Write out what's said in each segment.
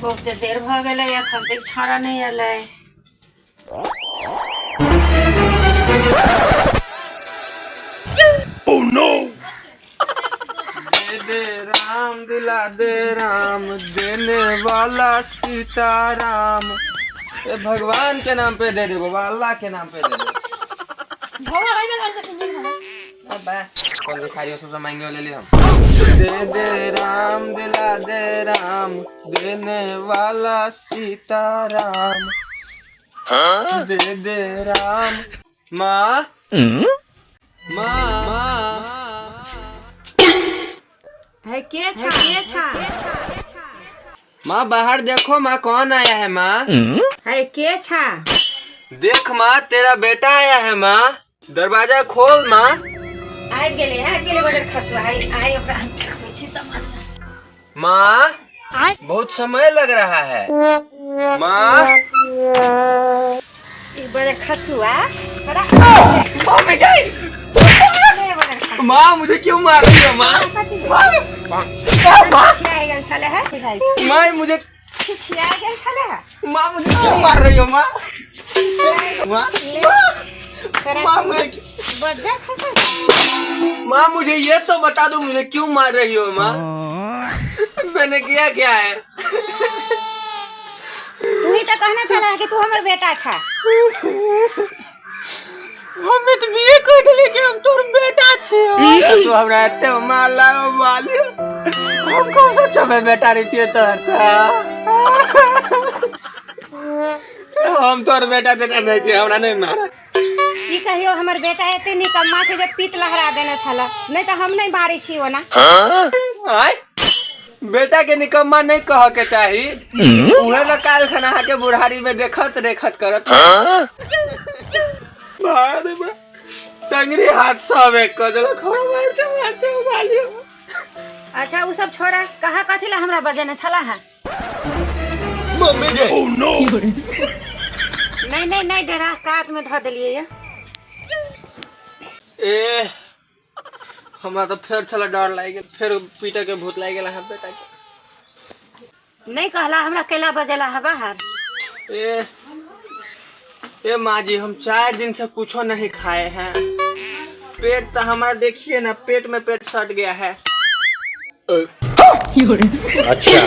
बहुते देर भ गेलै, एखन तक छाड़ा नहीं एलै। Oh no! दे राम दिला दे राम, देने वाला सीताराम। ये भगवान के नाम पे दे दे बाबा, अल्लाह के नाम पे दे दे। कौन भिखारी सबसे महंगे ले ली हम। दे दे राम दिला दे राम, देने वाला सीताराम। दे दे राम। माँ माँ है के छा? माँ बाहर देखो माँ, कौन आया है माँ? है के छा? देख माँ, तेरा बेटा आया है माँ, दरवाजा खोल माँ। आ गेले बड़े खसुआ आई ओकरा हम देखबै छी तमाशा। माँ बहुत समय लग रहा है माँ। ई बड़े खसुआ बड़ा माँ मुझे क्यों मार रही हो माँ? माँ मुझे माँ मुझे क्यों मार रही हो माँ? माँ मुझे माँ मुझे ये तो बता दो, मुझे क्यों मार रही हो माँ? मैंने किया क्या है? तू ही तो कहना चाह रहा है कि तू हमारा बेटा छा। हमें तो ये कह दिले कि हम तोर बेटा छियो। तू हमरा एते मारला वाली, हम कौन सा छबे बेटा रहिए तोर था। हम तोर बेटा जेटा नहीं छी, हमरा नहीं मार। की कहियो हमर बेटा एते निकम्मा छै जे पीत लहरा देने छला, नहीं तो हम नहीं मारी छी ओना। आय बेटा के निकम्मा नहीं कह के चाही, उहे न काल खना के बुढ़ारी में देखत करत। बारे में टंगरी हाथ सब एक कर देलक, मारते वाली। अच्छा वो सब छोड़ा, कहा कथी ला हमरा बजने छला है? मम्मी गे। Oh no! नहीं डरा, काट में धो देलिए ये। ए हमरा तो फिर छला डर लाग गेल, फिर पीटे के भूत लाग गेल है बेटा के। नहीं कहला हमरा केला बजेला है बाहर। ए माँ जी, हम 4 दिन से कुछो नहीं खाए हैं। पेट तो हमारा देखिए ना, पेट में पेट सट गया है। अच्छा।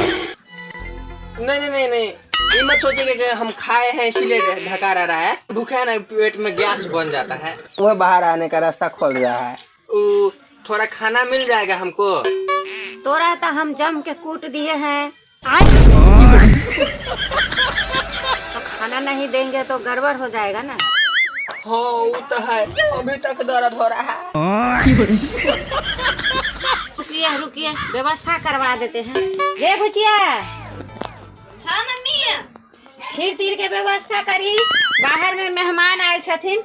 नहीं ये मत सोचिए कि हम खाए हैं इसीलिए ढका रहा है। भूखे है ना, पेट में गैस बन जाता है, वह बाहर आने का रास्ता खोल रहा है। थोड़ा खाना मिल जाएगा हमको? तोरा तो हम जम के कूट दिए हैं। तो खाना नहीं देंगे तो गड़बड़ हो जाएगा ना। हो वो तो है, अभी तक दर्द हो रहा है। रुकिए व्यवस्था करवा देते हैं। ये बुचिया। हाँ मम्मी। खीर तीर के व्यवस्था करी, बाहर में मेहमान आए छथिन।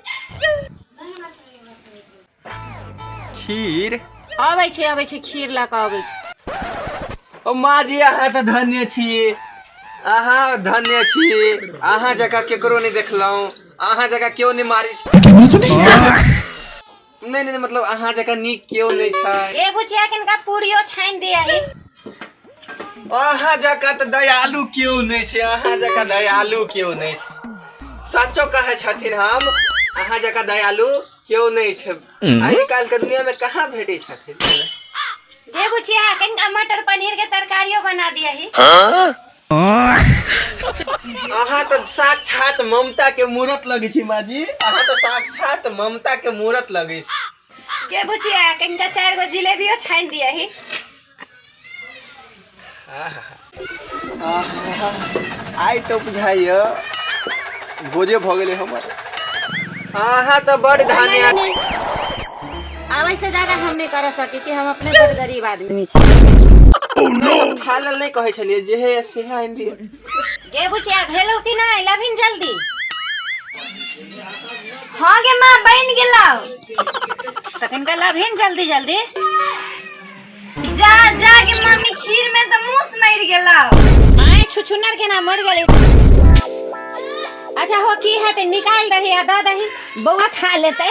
खीर आबै छै खीर ला के आबै छै। ओ माँ जी, अहाँ तो धन्य छी, अहाँ धन्य छी। अहाँ जगह केकरो नहीं देखलौं, अहाँ जगह क्यों नहीं मारी? नहीं मतलब अहाँ जगह नीक क्यों नहीं छै? ए बुचिया किनका पूरियो छाइन दिया है। अहाँ जगह तो दयालु क्यों नहीं छै? अहाँ जगह दयालु क्यों नहीं छै? सच्चो कहे छथिन हम, अहाँ जगह दयालु क्यों नहीं छै? आइ काल के दुनिया में कहाँ भेटे छथिन? ये बुचिया किनका मटर पनीर के तरकारियों बना दिया है। अहाँ तो साक्षात ममता के मूरत लगे छी माँ जी, अहाँ तो साक्षात ममता के मूरत लगे छी। के बुचिया किनका 4 गो जिलेबियो छाइन दिया है। आई तो बुझाइए बोझे भ गेले हमर। अहाँ तो बड़ धान्य। अब ऐसे ज्यादा हम नहीं कर सके छी, हम अपने बड़ गरीब आदमी छी। Oh no! खालल नहीं कहे छलिए, जे है से है हिंदी। के बुचिया भेलौ कि नहीं? लभिन जल्दी। हाँ गे माँ, बन गेलौ। तो किनका लभिन जल्दी। जा के मम्मी, खीर में तो मूस मर गेलौ। आए छुछुनर के ना मर गेले। अच्छा हो की है ते निकाल दही या दो दही, बउआ खा लेते।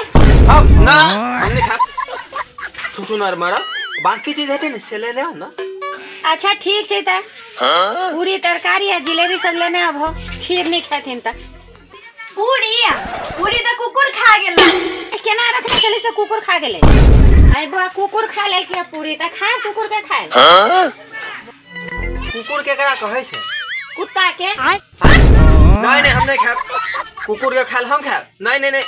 हम नहीं खा। सुनर मारा बाकी चीज है ना, से ले ना। अच्छा ठीक छै त पूरी तरकारी आ जिलेबी सब लेने आबो खीर नहीं खाथिन त पूरी तो कुकुर खा गेला। केना रखने चली से कुकुर खा गेले आई बुआ कुकुर खा लेल के पूरी त खाए कुकुर के खाए कुकुर केकरा कहै छै? कुत्ता के नहीं नहीं हम नहीं खाब। कुकुर के खाल हम खाब? नहीं नहीं नहीं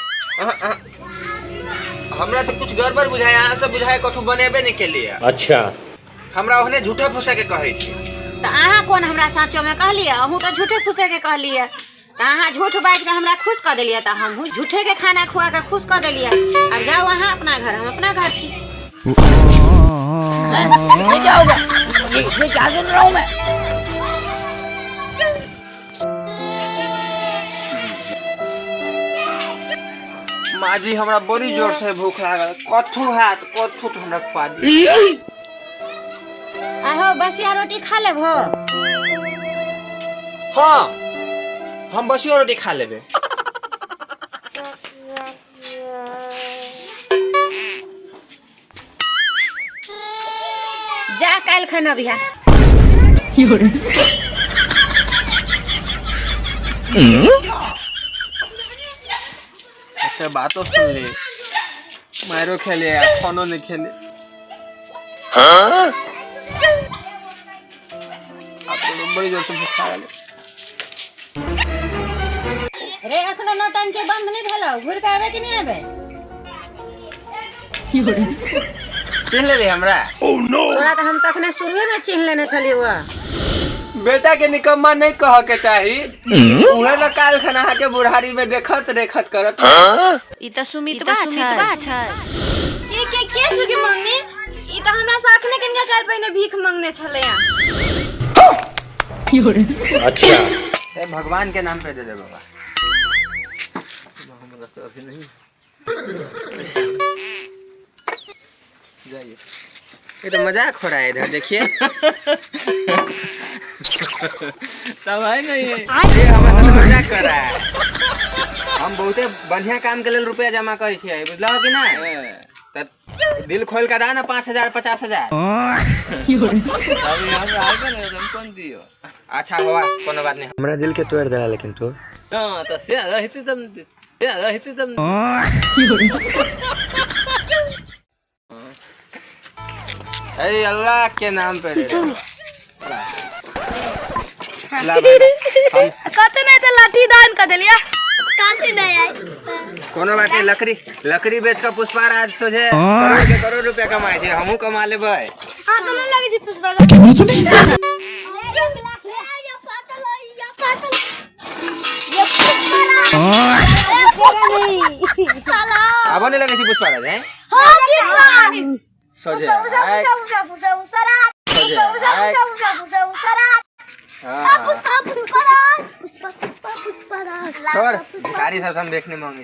हमरा तो कुछ गड़बड़ बुझाय। अहाँ सब बुझाय कठू बनेबे नहीं के लिए। अच्छा हमरा ओहने झूठा फूसा के कहै छी। त अहाँ कोन हमरा साचो में कहलिए अहू तो झूठे फूसे के कहलिए त अहाँ झूठ बाज के हमरा खुश कर देलिए त हम झूठे के खाना खुआ के खुश कर देलिए। अब जाओ अहाँ अपना घर हम अपना घर छी। ये क्या होगा? ये क्या सुन रहा हूँ मैं? माँ जी हमरा बड़ी जोर से भूख लागल। कथू हाथ कथू तो हमरा खुआ दी। आहो बसिया रोटी खा लेबो। हाँ हम बसियो रोटी खा लेबे। जा काल खाना बिहा अच्छा बातों सुन ले। मारो खेले या खानो नहीं खेले। आप तो बड़ी जोर से भूख लागल। रे एखनो नौटंकी बंद नहीं भेलो घुर के आबे कि नहीं आबे? चिन्ह ले हमरा? तोरा तो हम तखने शुरुए में चिन्ह लेने छलिए हुआ। बेटा के निकम्मा नहीं कह के चाही। उहे न काल खना के बुढ़ारी में देखत रेखत करत। ई त सुमितवा छै। के छुके मम्मी? ई त हमरा से अखने कनिका काल पहिने भीख मांगने छले या। अच्छा ए भगवान के नाम पे दे दे बाबा। अभी नहीं जाइए। ये तो मजाक हो रहा है इधर देखिए। सब है नहीं है। ये हमारा तो मजाक कर रहा है। हम बहुते बढ़िया काम के लिए रुपया जमा करे छिए बुझला कि ना? त दिल खोल के दा ना 5,000 50,000। अभी हम आगे ना तुम कौन दियो? अच्छा बाबा कोनो बात नहीं। हमरा दिल के तोड़ देला लेकिन तू। हां तो से रहती तुम अरे अल्लाह के नाम पे कते में तो लाठी दान कर देलिया। काते नहीं आई। कोनो बात नहीं। लकड़ी बेच के पुष्पा राज सोझे करोड़ रुपया कमाए छे। हमहू कमा लेबै। हां तो नहीं लगे जी पुष्पा। अब नहीं लगे छी पुष्पा राज हैं? सोझे छोड़ भिखारी सब हम देखने मांगे।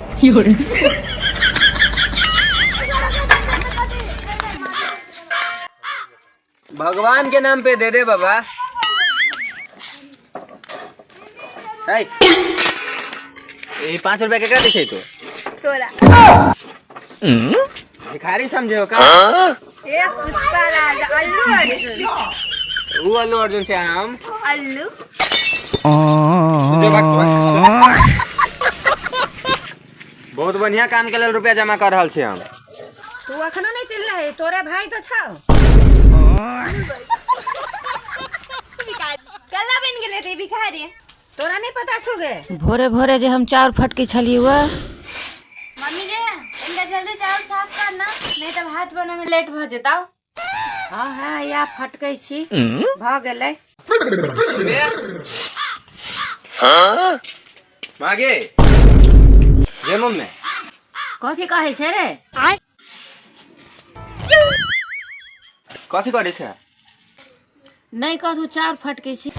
भगवान के नाम पे दे दे बाबा। ये 5 रुपया के क्या दिखे तू? तोरा भिखारी समझे हो का? ए पुष्पा राज अल्लू अर्जुन। वो अल्लू अर्जुन से हम अल्लू बहुत बढ़िया काम के लिए रुपया जमा कर रहल छे हम। तू अखनो नहीं चिल्ला है तोरे भाई तो छौ। कल्ला बन गेले रे भिखारी। तोरा नहीं पता छुगे भोरे भोरे जे हम चाउर फटकी छली हुआ। मम्मी रे इनका जल्दी चावल साफ करना नहीं तो भात बने में लेट भ जेताओ। हां या फटकै छी भ गेलै। मागे जे मम्मी कथी कहै छै रे? कथी करे छै? नहीं कहू चाउर फटकै छी।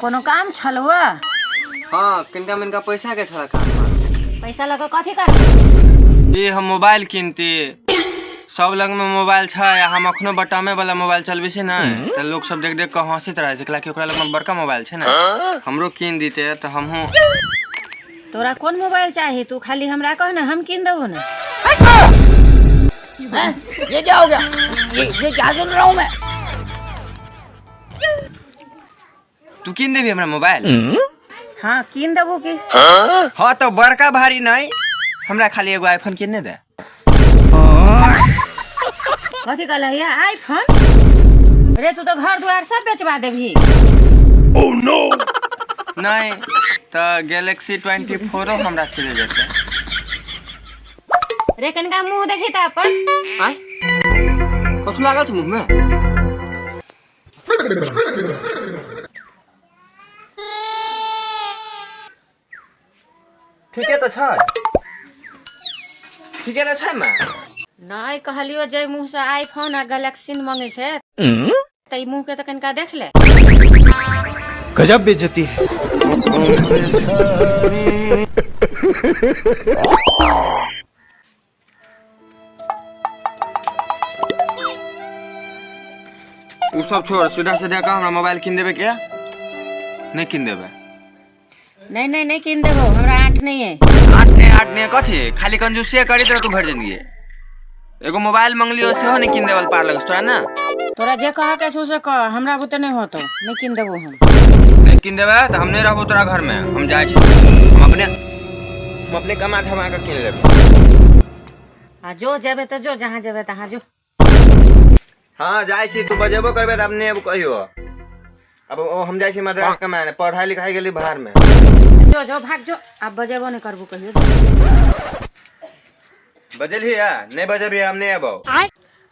कोनो काम छलुआ? हाँ किनका मिनका पैसा के छला काम। पैसा लगा कथी कर? ये हम मोबाइल किनती। सब लग में मोबाइल छै। हम अखनो बटामे वाला मोबाइल चलबे छै ना त लोग सब देख देख के हंसित रहे छै कि ओकरा लग में बड़का मोबाइल छै ना। हमरो किन दीते त हमहू। तोरा कौन मोबाइल चाहिए? तू खाली हमरा कह ना हम किन देबो ना। ये क्या हो गया? ये क्या सुन रहा हूँ मैं? तू किन देबी हमरा मोबाइल? हाँ कीन देबू की? हाँ तो बड़का भारी नहीं, हमरा खाली एगो आईफोन किने दे। कथी कहल है आईफोन? रे तू तो घर द्वार सब बेचवा देबी। Oh no! नहीं तो गैलेक्सी 24 हमरा चले जेते। रे कनका मुंह देखी त अपन। आय कथु लागल छ मुंह में? ठीके तो छै, ठीके तो छै मां। नहीं कहलियो जे मुंह से आईफोन और गैलेक्सी मांगे छे त ई मुंह के त कनका देख ले। गजब बेइज्जती है। उ सब छोड़, सीधा सीधा कह हमरा मोबाइल किन देबे क्या? नहीं किन देबे। नहीं कीन देबो, हमरा आठ नहीं है। आठ ने कथी खाली कंजूसी करी त तू भर जिंदगी। एगो मोबाइल मंगलियो सेहो नहीं किन देवल पार लगस तोरा ना। तोरा जे कह के से कह, हमरा बुते नहीं होतो, नहीं कीन देबो हम। नहीं किन देबे त हम नहीं रहबो तोरा घर में, हम जाय छी। हम अपने कमा धमा के किन लेबे। आ जो जेबे त जो, जहां जेबे तहां जो। हां जाय छी, तू बजेबो करबे त अपने अब कहियो। अब हम जाय छी मद्रास कमाने, पढ़ाई लिखाई गेली बाहर में। जो भाग जो, अब बजेबो नहीं करबो कहियो। बजलही है, नहीं बजेबी हम नहीं आबो।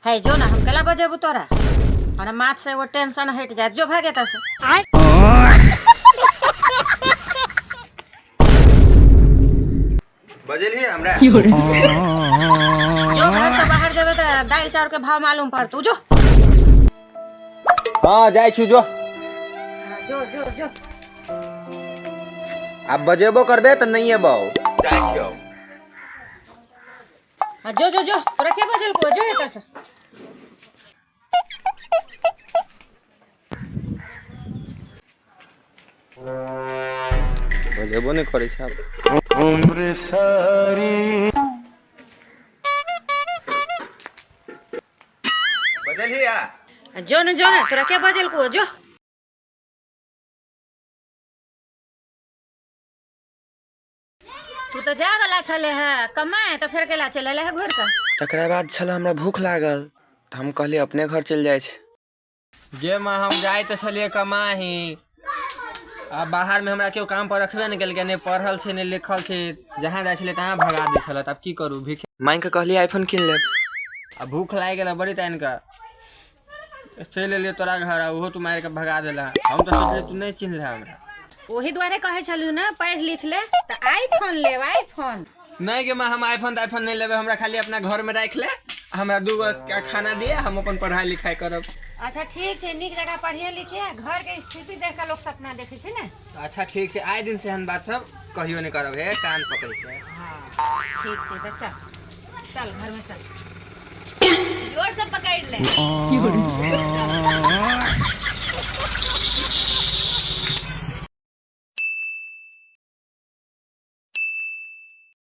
है जो ना, हम केला बजेबो तोरा? हमरा माथ से वो टेंशन हट जाए, जो भागे त से। बजलही हमरा? जो घर से बाहर जेबे त दाल चाउर के भाव मालूम पड़तू, जो। हां जाय छी जो। जो अब बजेबो करबे त नहीं आबो। जाय छी। जो तोरा के बजल को जो एता से। बजेबो नहीं करे छ। उम्र सारी बजलही आ? जो ना तोरा के बजल को जो। तू तो जा वाला छले है कमाए, तो फिर केला चले है घर का? तकरा बाद छला हमरा भूख लागल त हम कहली अपने घर चल जाय छै। गे मां हम जाय त छलिए कमाही, आ बाहर में हमरा केओ काम पर रखबे नहीं केलकै, नहीं पढ़ल छै नहीं लिखल छै, जहां जाय छले तहां भगा दै छल। अब की करू, भीख मांग के कहली आईफोन किन ले। अब भूख लाग गेल बड़ी टाइम का, चल एलिए तोरा घर, ओहो तू मार के भगा देला। हम तो सोचले तू नहीं चिन्हले हमरा। वही द्वारे कहे छलू ना पढ़ लिख ले तो आईफोन ले, आईफोन। नहीं गे मां हम आईफोन नहीं लेबे, हमरा खाली अपना घर में रख ले, हमरा दूगो खाना दिए, हम अपन पढ़ाई लिखाई करब। अच्छा ठीक है, निक जगह पढ़िए लिखिए, घर के स्थिति देख के लोग सपना देखे छै ने। अच्छा ठीक है, आए दिन से हम बात सब कहियो नहीं करब, हे कान पकड़े छै। हाँ ठीक है, तो चल घर में चल, जोर से पकड़ ले।